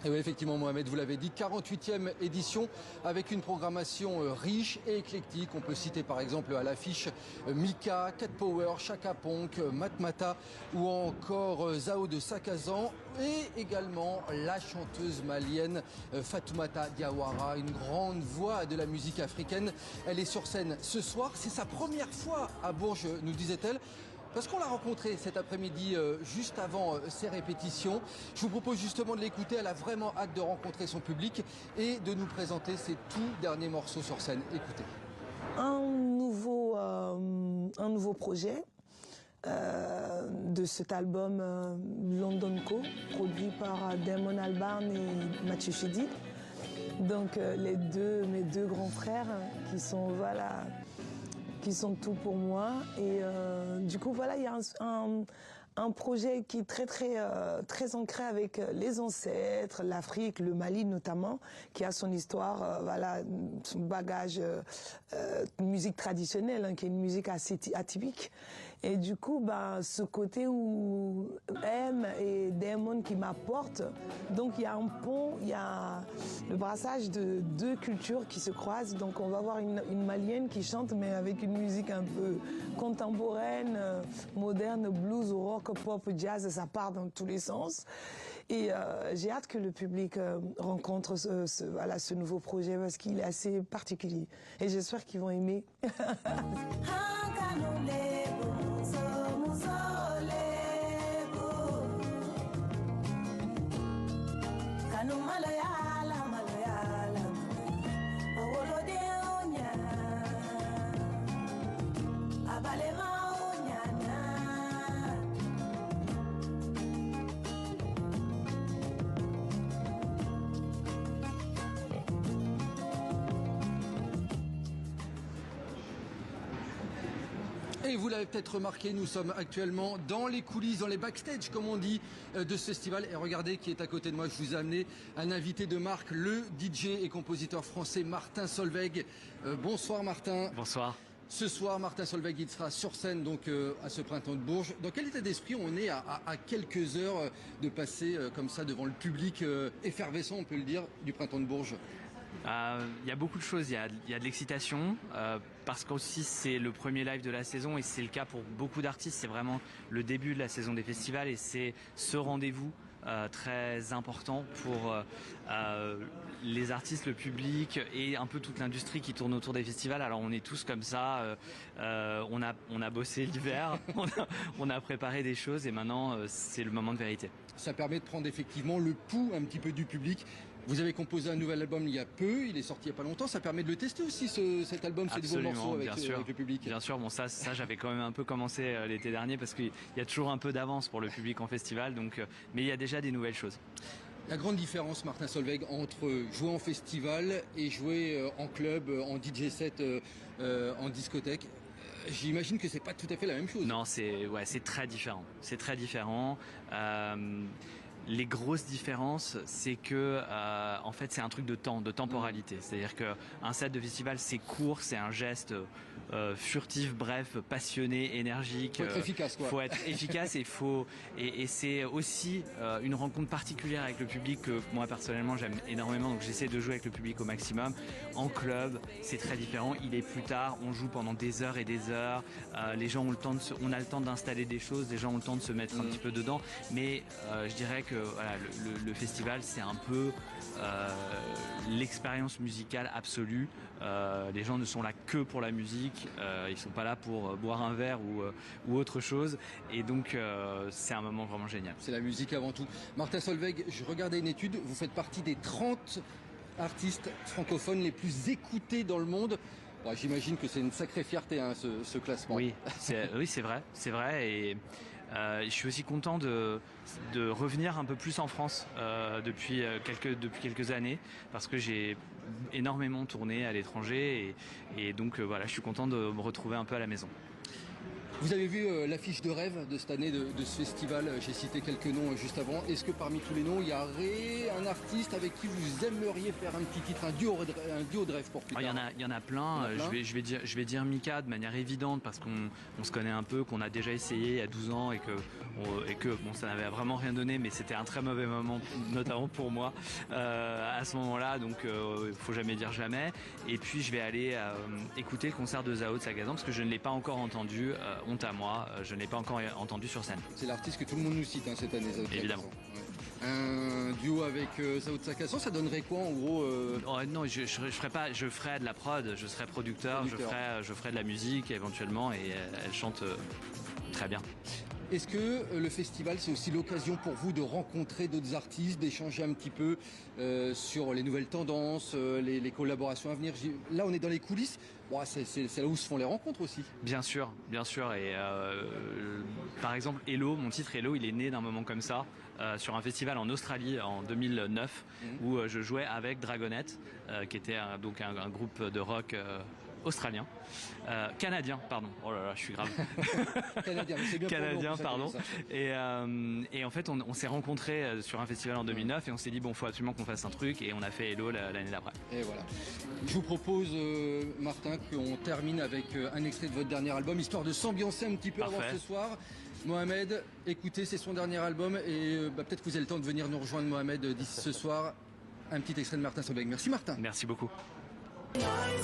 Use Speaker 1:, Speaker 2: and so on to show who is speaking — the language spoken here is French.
Speaker 1: Et oui, effectivement, Mohamed, vous l'avez dit, 48e édition avec une programmation riche et éclectique. On peut citer par exemple à l'affiche Mika, Cat Power, Chaka Ponk, Matmata ou encore Zao de Sakazan et également la chanteuse malienne Fatoumata Diawara, une grande voix de la musique africaine. Elle est sur scène ce soir. C'est sa première fois à Bourges, nous disait-elle. Parce qu'on l'a rencontrée cet après-midi juste avant ses répétitions. Je vous propose justement de l'écouter. Elle a vraiment hâte de rencontrer son public et de nous présenter ses tout derniers morceaux sur scène. Écoutez.
Speaker 2: Un nouveau projet de cet album London Co, produit par Damon Albarn et Mathieu Chédid. Donc mes deux grands frères qui sont tout pour moi. Et du coup, voilà, il y a un projet qui est très ancré avec les ancêtres, l'Afrique, le Mali notamment, qui a son histoire, son bagage musique traditionnelle, hein, qui est une musique assez atypique. Et du coup, ce côté où M et Damon qui m'apportent, donc il y a un pont, il y a le brassage de deux cultures qui se croisent. Donc on va voir une Malienne qui chante, mais avec une musique un peu contemporaine, moderne, blues, rock, pop, jazz, ça part dans tous les sens. Et j'ai hâte que le public rencontre ce nouveau projet parce qu'il est assez particulier. Et j'espère qu'ils vont aimer.
Speaker 1: Et vous l'avez peut-être remarqué, nous sommes actuellement dans les coulisses, dans les backstage, comme on dit, de ce festival. Et regardez qui est à côté de moi. Je vous ai amené un invité de marque, le DJ et compositeur français Martin Solveig. Bonsoir Martin.
Speaker 3: Bonsoir.
Speaker 1: Ce soir, Martin Solveig, il sera sur scène donc à ce printemps de Bourges. Dans quel état d'esprit on est à quelques heures de passer comme ça devant le public effervescent, on peut le dire, du printemps de Bourges?
Speaker 3: Il y a beaucoup de choses, il y a de l'excitation, parce qu'aussi c'est le premier live de la saison et c'est le cas pour beaucoup d'artistes, c'est vraiment le début de la saison des festivals et c'est ce rendez-vous très important pour les artistes, le public et un peu toute l'industrie qui tourne autour des festivals. Alors on est tous comme ça, on a bossé l'hiver, on a préparé des choses et maintenant c'est le moment de vérité.
Speaker 1: Ça permet de prendre effectivement le pouls un petit peu du public. Vous avez composé un nouvel album il y a peu, il est sorti il n'y a pas longtemps, ça permet de le tester aussi cet album, ces nouveaux morceaux avec le public.
Speaker 3: Bien sûr, bon ça j'avais quand même un peu commencé l'été dernier parce qu'il y a toujours un peu d'avance pour le public en festival, donc, mais il y a déjà des nouvelles choses.
Speaker 1: La grande différence, Martin Solveig, entre jouer en festival et jouer en club, en DJ set, en discothèque, j'imagine que c'est pas tout à fait la même chose.
Speaker 3: Non, c'est très différent. C'est très différent. Les grosses différences, c'est que en fait c'est un truc de temps, de temporalité. C'est-à-dire qu'un set de festival c'est court, c'est un geste furtif, bref, passionné, énergique.
Speaker 1: Faut être efficace, quoi.
Speaker 3: Faut être efficace et c'est aussi une rencontre particulière avec le public que moi personnellement j'aime énormément. Donc j'essaie de jouer avec le public au maximum. En club, c'est très différent. Il est plus tard, on joue pendant des heures et des heures. Les gens ont le temps on a le temps d'installer des choses, les gens ont le temps de se mettre un petit peu dedans. Mais je dirais que voilà, le festival c'est un peu l'expérience musicale absolue. Les gens ne sont là que pour la musique, ils sont pas là pour boire un verre ou autre chose. Et donc c'est un moment vraiment génial.
Speaker 1: C'est la musique avant tout. Martin Solveig, je regardais une étude, vous faites partie des 30 artistes francophones les plus écoutés dans le monde. Bon, j'imagine que c'est une sacrée fierté hein, ce classement.
Speaker 3: Oui, c'est vrai. Et je suis aussi content de revenir un peu plus en France depuis quelques années parce que j'ai énormément tourné à l'étranger et donc voilà, je suis content de me retrouver un peu à la maison.
Speaker 1: Vous avez vu l'affiche de rêve de cette année de ce festival, j'ai cité quelques noms juste avant. Est-ce que parmi tous les noms, il y aurait un artiste avec qui vous aimeriez faire un petit titre, un duo de rêve pour plus tard?
Speaker 3: Il y en a plein. Je vais dire Mika de manière évidente parce qu'on se connaît un peu, qu'on a déjà essayé il y a 12 ans et que bon, ça n'avait vraiment rien donné, mais c'était un très mauvais moment, notamment pour moi à ce moment-là. Donc, faut jamais dire jamais. Et puis, je vais aller écouter le concert de Zao de Sagazan parce que je ne l'ai pas encore entendu. Honte à moi, je ne l'ai pas encore entendu sur scène.
Speaker 1: C'est l'artiste que tout le monde nous cite cette année. Zao de
Speaker 3: Évidemment.
Speaker 1: Un duo avec Zao de Sagazan, ça donnerait quoi en gros
Speaker 3: Oh, non, je ferai pas. Je ferai de la prod. Je serai producteur. Je ferai de la musique éventuellement et elle chante très bien.
Speaker 1: Est-ce que le festival, c'est aussi l'occasion pour vous de rencontrer d'autres artistes, d'échanger un petit peu sur les nouvelles tendances, les collaborations à venir? Là, on est dans les coulisses. Bon, c'est là où se font les rencontres aussi.
Speaker 3: Bien sûr. Et par exemple, Hello, mon titre Hello, il est né d'un moment comme ça, sur un festival en Australie en 2009, où je jouais avec Dragonette, qui était donc un groupe de rock australien, canadien, pardon. Oh là là, je suis grave.
Speaker 1: Canadien, mais c'est bien
Speaker 3: Canadien,
Speaker 1: pour nous,
Speaker 3: pardon. Et en fait, on s'est rencontrés sur un festival en 2009 et on s'est dit bon, faut absolument qu'on fasse un truc et on a fait Hello l'année d'après.
Speaker 1: Et voilà. Je vous propose, Martin, qu'on termine avec un extrait de votre dernier album, histoire de s'ambiancer un petit peu avant ce soir. Mohamed, écoutez, c'est son dernier album et peut-être que vous avez le temps de venir nous rejoindre, Mohamed, d'ici ce soir. Un petit extrait de Martin Solveig. Merci Martin.
Speaker 3: Merci beaucoup.
Speaker 4: Night